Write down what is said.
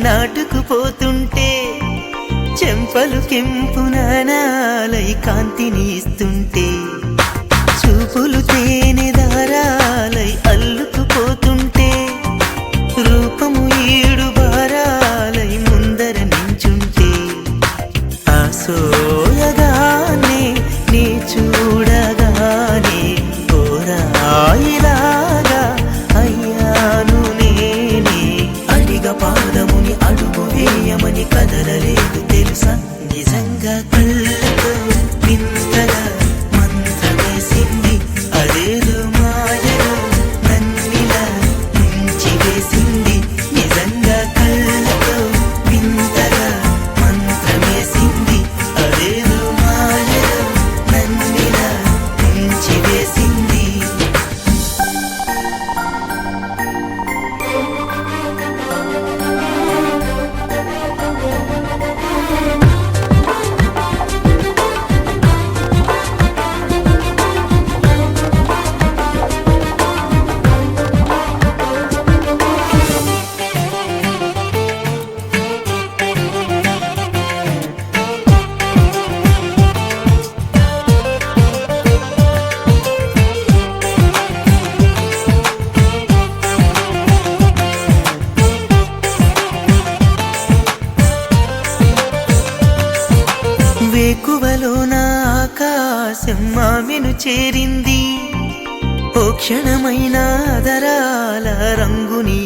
నాటుకుపోతుంటే చెంపలు కెంపునాలై కాంతిని ఇస్తుంటే చూపులు తేనె దారాలై అల్లుకుపోతుంటే రూపము ఈడు బారాలై ముందర నించుంటే ఆసోయగానే నీ చూడగానే కోరాయిలాగా అయ్యాను నేనే అడిగ పాదముని అడుగు వేయమని కదలలేదు తెలుసా నిజంగా కళ్ళతో వింతగా మంత్రమేసింది అదేదో మాయలో నన్నిలా ముంచి వేసింది నిజంగా కళ్ళతో వింతగా మంత్రమేసింది అదేదో మాయలో నన్నిలా ముంచి వేసింది వేకువలో నా ఆకాశం ఆమెను చేరింది ఓ క్షణమైన అదరాల రంగుని